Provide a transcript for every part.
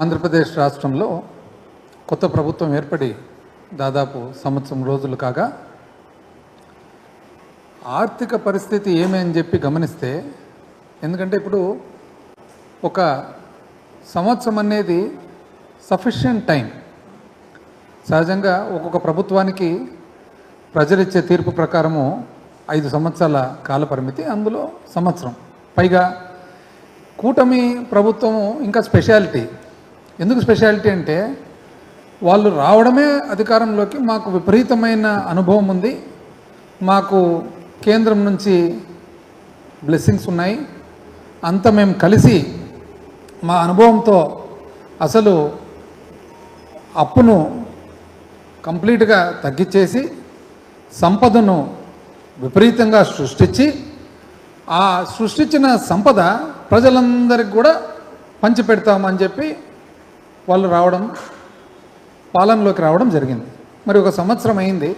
ఆంధ్రప్రదేశ్ రాష్ట్రంలో కొత్త ప్రభుత్వం ఏర్పడి దాదాపు సంవత్సరం రోజులు కాగా ఆర్థిక పరిస్థితి ఏమి అని చెప్పి గమనిస్తే, ఎందుకంటే ఇప్పుడు ఒక సంవత్సరం అనేది సఫిషియెంట్ టైం. సహజంగా ఒక్కొక్క ప్రభుత్వానికి ప్రజలిచ్చే తీర్పు ప్రకారము 5 సంవత్సరాల కాల పరిమితి, అందులో సంవత్సరం. పైగా కూటమి ప్రభుత్వము ఇంకా స్పెషాలిటీ. ఎందుకు స్పెషాలిటీ అంటే, వాళ్ళు రావడమే అధికారంలోకి మాకు విపరీతమైన అనుభవం ఉంది, మాకు కేంద్రం నుంచి బ్లెస్సింగ్స్ ఉన్నాయి, అంతా మేము కలిసి మా అనుభవంతో అసలు అప్పును కంప్లీట్గా తగ్గించేసి సంపదను విపరీతంగా సృష్టించి ఆ సృష్టించిన సంపద ప్రజలందరికీ కూడా పంచిపెడతామని చెప్పి వాళ్ళు పాలనలోకి రావడం జరిగింది. మరి ఒక సంవత్సరం అయింది.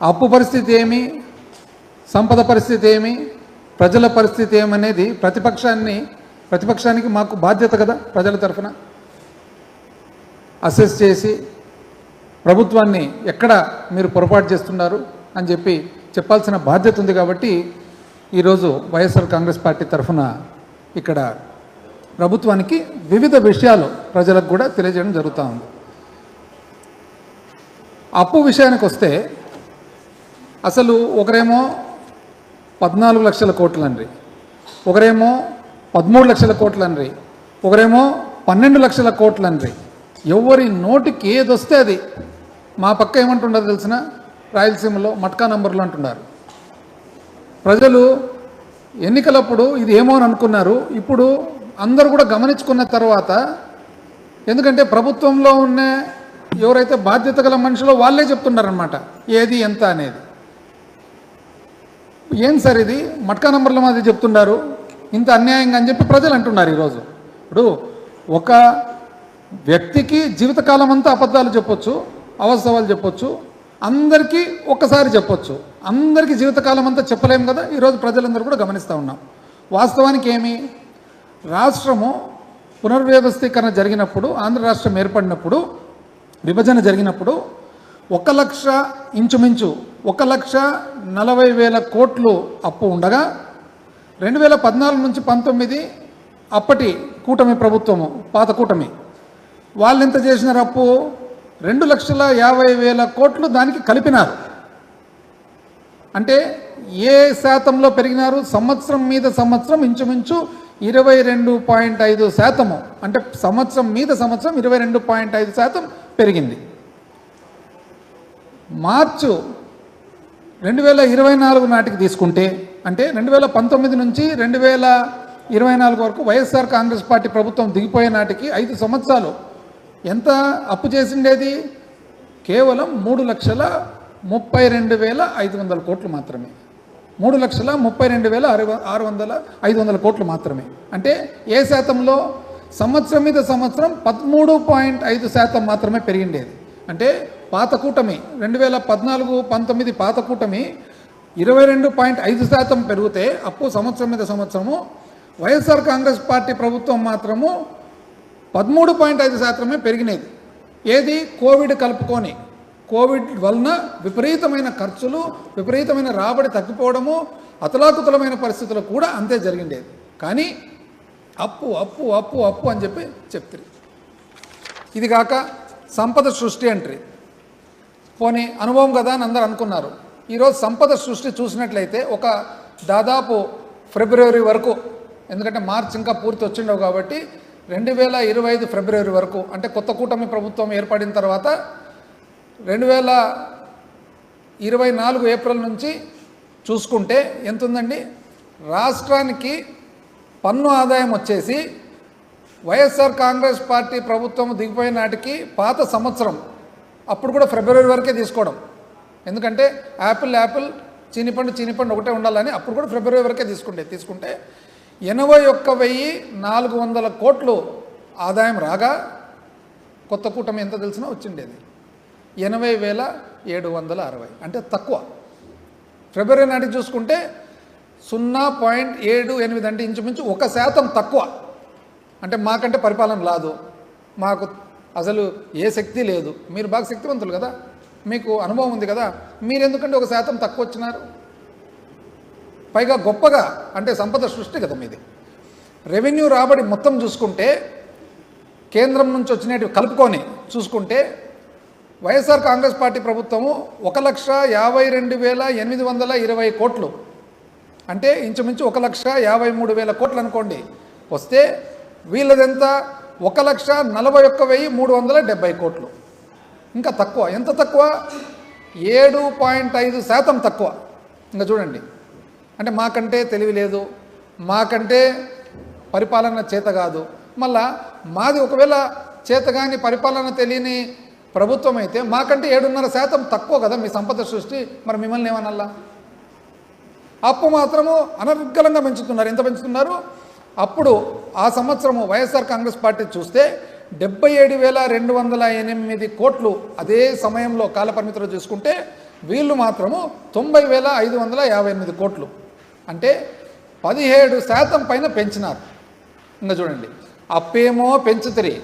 అప్పు పరిస్థితి ఏమి, సంపద పరిస్థితి ఏమి, ప్రజల పరిస్థితి ఏమనేది ప్రతిపక్షానికి మాకు బాధ్యత కదా, ప్రజల తరఫున అసెస్ చేసి ప్రభుత్వాన్ని ఎక్కడ మీరు పొరపాటు చేస్తున్నారు అని చెప్పి చెప్పాల్సిన బాధ్యత ఉంది. కాబట్టి ఈరోజు వైఎస్ఆర్ కాంగ్రెస్ పార్టీ తరఫున ఇక్కడ ప్రభుత్వానికి వివిధ విషయాలు ప్రజలకు కూడా తెలియజేయడం జరుగుతూ ఉంది. అప్పు విషయానికి వస్తే, అసలు ఒకరేమో 14 లక్షల కోట్లు అన్రి, ఒకరేమో 13 లక్షల కోట్లు అన్రి, ఒకరేమో 12 లక్షల కోట్లు అన్రి. ఎవరి నోటికి ఏది వస్తే అది. మా పక్క ఏమంటుండదు తెలిసిన, రాయలసీమలో మట్కా నంబర్లు అంటున్నారు. ప్రజలు ఎన్నికలప్పుడు ఇది ఏమో అని అనుకున్నారు. ఇప్పుడు అందరూ కూడా గమనించుకున్న తర్వాత, ఎందుకంటే ప్రభుత్వంలో ఉన్న ఎవరైతే బాధ్యత గల మనుషులో వాళ్ళే చెప్తున్నారనమాట ఏది ఎంత అనేది. ఏం సార్ ఇది మట్కా నంబర్ల మాది చెప్తున్నారు, ఇంత అన్యాయంగా అని చెప్పి ప్రజలు అంటున్నారు. ఈరోజు ఇప్పుడు ఒక వ్యక్తికి జీవితకాలం అంతా అబద్ధాలు చెప్పొచ్చు, అవాస్తవాలు చెప్పొచ్చు, అందరికీ ఒక్కసారి చెప్పొచ్చు. అందరికీ జీవితకాలం అంతా చెప్పలేము కదా. ఈరోజు ప్రజలందరూ కూడా గమనిస్తూ ఉన్నాం. వాస్తవానికి ఏమి, రాష్ట్రము పునర్వ్యవస్థీకరణ జరిగినప్పుడు, ఆంధ్ర రాష్ట్రం ఏర్పడినప్పుడు, విభజన జరిగినప్పుడు ఇంచుమించు 1,40,000 కోట్లు అప్పు ఉండగా 2014 నుంచి 19 అప్పటి కూటమి ప్రభుత్వము, పాత కూటమి, వాళ్ళు ఎంత చేసినారు అప్పు, 2,50,000 కోట్లు దానికి కలిపినారు. అంటే ఏ శాతంలో పెరిగినారు, సంవత్సరం మీద సంవత్సరం ఇంచుమించు 22.5%. అంటే సంవత్సరం మీద సంవత్సరం 22.5% పెరిగింది. మార్చు 2024 నాటికి తీసుకుంటే, అంటే 2019 నుంచి 2024 వరకు వైఎస్ఆర్ కాంగ్రెస్ పార్టీ ప్రభుత్వం దిగిపోయే నాటికి 5 సంవత్సరాలు ఎంత అప్పు చేసిండేది, కేవలం 3,32,500 కోట్లు మాత్రమే. 3,32,500 కోట్లు మాత్రమే. అంటే ఏ శాతంలో, సంవత్సరం మీద సంవత్సరం 13.5% మాత్రమే పెరిగిండేది. అంటే పాత కూటమి 2014-19 పాత కూటమి 22.5% పెరిగితే అప్పు సంవత్సరం మీద సంవత్సరము, వైఎస్ఆర్ కాంగ్రెస్ పార్టీ ప్రభుత్వం మాత్రము 13.5% పెరిగినది. ఏది, కోవిడ్ కలుపుకొని, కోవిడ్ వలన విపరీతమైన ఖర్చులు, విపరీతమైన రాబడి తగ్గిపోవడము, అతలాకుతలమైన పరిస్థితులు కూడా అంతే జరిగిండేది. కానీ అప్పు అప్పు అప్పు అప్పు అని చెప్పి చెప్తారు. ఇది కాక సంపద సృష్టి అంటారు. పోనీ అనుభవం కదా అని అందరూ అనుకున్నారు. ఈరోజు సంపద సృష్టి చూసినట్లయితే ఒక దాదాపు ఫిబ్రవరి వరకు, ఎందుకంటే మార్చి ఇంకా పూర్తి వచ్చిండవు కాబట్టి 2025 ఫిబ్రవరి వరకు, అంటే కొత్త కూటమి ప్రభుత్వం ఏర్పడిన తర్వాత 2024 ఏప్రిల్ నుంచి చూసుకుంటే ఎంత ఉందండి, రాష్ట్రానికి పన్ను ఆదాయం వచ్చేసి వైఎస్ఆర్ కాంగ్రెస్ పార్టీ ప్రభుత్వం దిగిపోయిన నాటికి పాత సంవత్సరం, అప్పుడు కూడా ఫిబ్రవరి వరకే తీసుకోవడం, ఎందుకంటే యాపిల్ చీనిపండు ఒకటే ఉండాలని అప్పుడు కూడా ఫిబ్రవరి వరకే తీసుకుంటే 81,400 కోట్లు ఆదాయం రాగా కొత్త కూటమి ఎంత తెలిసినా వచ్చిండేది 80,760. అంటే తక్కువ. ఫిబ్రవరి నాటికి చూసుకుంటే 0.78, అంటే ఇంచుమించు 1% తక్కువ. అంటే మాకంటే పరిపాలన రాదు, మాకు అసలు ఏ శక్తి లేదు. మీరు బాగా శక్తివంతులు కదా, మీకు అనుభవం ఉంది కదా, మీరు ఎందుకంటే 1% తక్కువ వచ్చినారు? పైగా గొప్పగా అంటే సంపద సృష్టి కదా మీది. రెవెన్యూ రాబడి మొత్తం చూసుకుంటే కేంద్రం నుంచి వచ్చినవి కలుపుకొని చూసుకుంటే వైఎస్ఆర్ కాంగ్రెస్ పార్టీ ప్రభుత్వము 1,52,820 కోట్లు, అంటే ఇంచుమించు 1,53,000 కోట్లు అనుకోండి వస్తే, వీళ్ళదెంత 1,41,370 కోట్లు. ఇంకా తక్కువ. ఎంత తక్కువ? 7.5% తక్కువ. ఇంకా చూడండి, అంటే మాకంటే తెలివి లేదు, మాకంటే పరిపాలన చేత కాదు. మళ్ళా మాది ఒకవేళ చేతగాని పరిపాలన తెలియని ప్రభుత్వం అయితే మాకంటే 7.5% తక్కువ కదా మీ సంపద సృష్టి. మరి మిమ్మల్ని ఏమనల్లా? అప్పు మాత్రము అనర్గళంగా పెంచుతున్నారు. ఎంత పెంచుతున్నారు? అప్పుడు ఆ సంవత్సరము వైఎస్ఆర్ కాంగ్రెస్ పార్టీ చూస్తే 77,208 కోట్లు అదే సమయంలో కాలపరిమితిలో చూసుకుంటే, వీళ్ళు మాత్రము 90,558 కోట్లు, అంటే 17% పైన పెంచినారు. ఇంకా చూడండి, అప్పేమో పెంచుతిరి,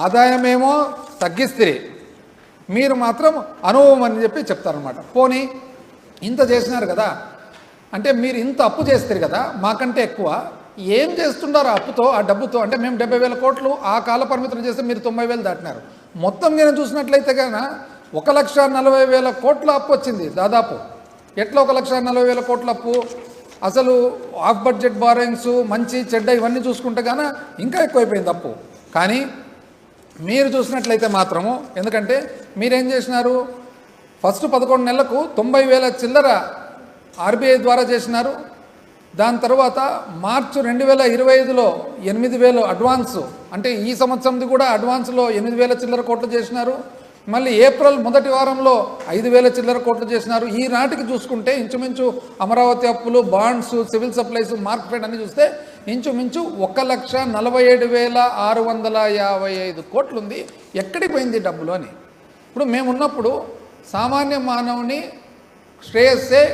ఆదాయమేమో తగ్గిస్తిరి, మీరు మాత్రం అనుభవం అని చెప్పి చెప్తారనమాట. పోనీ ఇంత చేసినారు కదా, అంటే మీరు ఇంత అప్పు చేస్తారు కదా, మాకంటే ఎక్కువ ఏం చేస్తున్నారు ఆ అప్పుతో, ఆ డబ్బుతో? అంటే మేము 70,000 కోట్లు ఆ కాల పరిమితులు చేస్తే మీరు 90,000 దాటినారు. మొత్తం నేను చూసినట్లయితే కన్నా 1,40,000 కోట్ల అప్పు వచ్చింది దాదాపు. ఎట్లా 1,40,000 కోట్ల అప్పు? అసలు ఆఫ్ బడ్జెట్ బారోయింగ్స్, మంచి చెడ్డ ఇవన్నీ చూసుకుంటే కానీ ఇంకా ఎక్కువైపోయింది అప్పు. కానీ మీరు చూసినట్లయితే మాత్రము, ఎందుకంటే మీరేం చేసినారు, ఫస్ట్ 11 నెలలకు 90,000 చిల్లర ఆర్బీఐ ద్వారా చేసినారు. దాని తర్వాత మార్చి 2025లో 8,000 అడ్వాన్సు, అంటే ఈ సంవత్సరంది కూడా అడ్వాన్స్లో 8,000 చిల్లర కోట్లు చేసినారు. మళ్ళీ ఏప్రిల్ మొదటి వారంలో 5,000 చిల్లర కోట్లు చేసినారు. ఈ నాటికి చూసుకుంటే ఇంచుమించు అమరావతి అప్పులు, బాండ్స్, సివిల్ సప్లైస్, మార్కెట్ అన్ని చూస్తే ఇంచుమించు 1,47,655 కోట్లు ఉంది. ఎక్కడికి పోయింది డబ్బులు అని? ఇప్పుడు మేమున్నప్పుడు సామాన్య మానవుని శ్రేయస్సే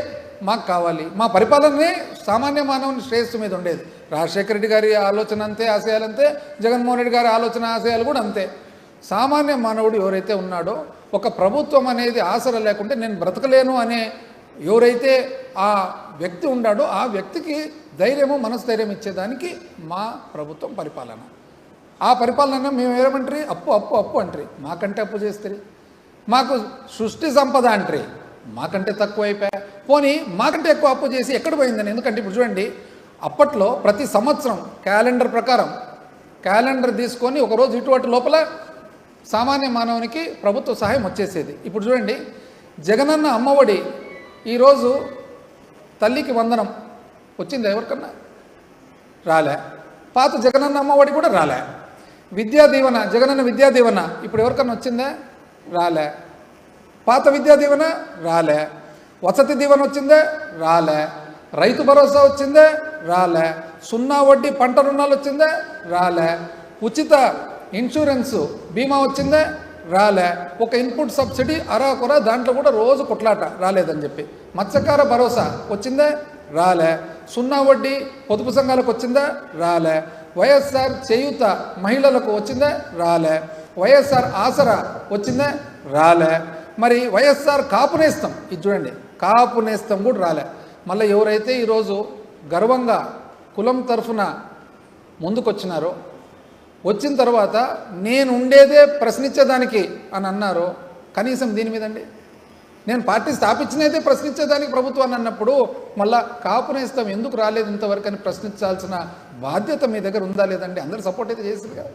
మాకు కావాలి, మా పరిపాలనే సామాన్య మానవుని శ్రేయస్సు మీద ఉండేది. రాజశేఖర రెడ్డి గారి ఆలోచన అంతే, ఆశయాలు అంతే, జగన్మోహన్ రెడ్డి గారి ఆలోచన ఆశయాలు కూడా అంతే. సామాన్య మానవుడు ఎవరైతే ఉన్నాడో, ఒక ప్రభుత్వం అనేది ఆసర లేకుంటే నేను బ్రతకలేను అనే ఎవరైతే ఆ వ్యక్తి ఉన్నాడో, ఆ వ్యక్తికి ధైర్యము, మనస్థైర్యం ఇచ్చేదానికి మా ప్రభుత్వం పరిపాలన. ఆ పరిపాలన మేము ఏమంటారు? అప్పు అప్పు అప్పు అంటారు. మాకంటే అప్పు చేస్తారు. మాకు సృష్టి సంపద అంటారు, మాకంటే తక్కువ అయిపోయా. పోనీ మాకంటే ఎక్కువ అప్పు చేసి ఎక్కడ పోయిందని? ఎందుకంటే ఇప్పుడు చూడండి, అప్పట్లో ప్రతి సంవత్సరం క్యాలెండర్ ప్రకారం క్యాలెండర్ తీసుకొని ఒకరోజు ఇటువంటి లోపల సామాన్య మానవునికి ప్రభుత్వ సహాయం వచ్చేసేది. ఇప్పుడు చూడండి, జగనన్న అమ్మఒడి ఈరోజు తల్లికి వందనం వచ్చింది ఎవరికన్నా? రాలే. పాత జగనన్న అమ్మఒడి కూడా రాలే. విద్యా దీవెన, జగనన్న విద్యా దీవెన ఇప్పుడు ఎవరికన్నా వచ్చిందా? రాలే. పాత విద్యా దీవెన రాలే. వసతి దీవెన వచ్చిందే? రాలే. రైతు భరోసా వచ్చిందే? రాలే. 0 వడ్డీ పంట రుణాలు వచ్చిందే? రాలే. ఉచిత ఇన్సూరెన్సు బీమా వచ్చిందే? రాలే. ఒక ఇన్పుట్ సబ్సిడీ అరాకొర, దాంట్లో కూడా రోజు కొట్లాట రాలేదని చెప్పి. మత్స్యకార భరోసా వచ్చిందే? రాలే. 0 వడ్డీ పొదుపు సంఘాలకు వచ్చిందా? రాలే. వైఎస్ఆర్ చేయూత మహిళలకు వచ్చిందే? రాలే. వైఎస్ఆర్ ఆసరా వచ్చిందే? రాలే. మరి వైఎస్ఆర్ కాపు నేస్తం, ఇది చూడండి, కాపు నేస్తం కూడా రాలే. మళ్ళీ ఎవరైతే ఈరోజు గర్వంగా కులం తరఫున ముందుకొచ్చినారో, వచ్చిన తర్వాత నేను ఉండేదే ప్రశ్నించేదానికి అని అన్నారో, కనీసం దీని మీదండి నేను పార్టీ స్థాపించినదే ప్రశ్నించేదానికి ప్రభుత్వాన్ని అన్నప్పుడు మళ్ళా కాపు నేస్తం ఎందుకు రాలేదు ఇంతవరకు అని ప్రశ్నించాల్సిన బాధ్యత మీ దగ్గర ఉందా లేదండి? అందరూ సపోర్ట్ అయితే చేశారు కదా.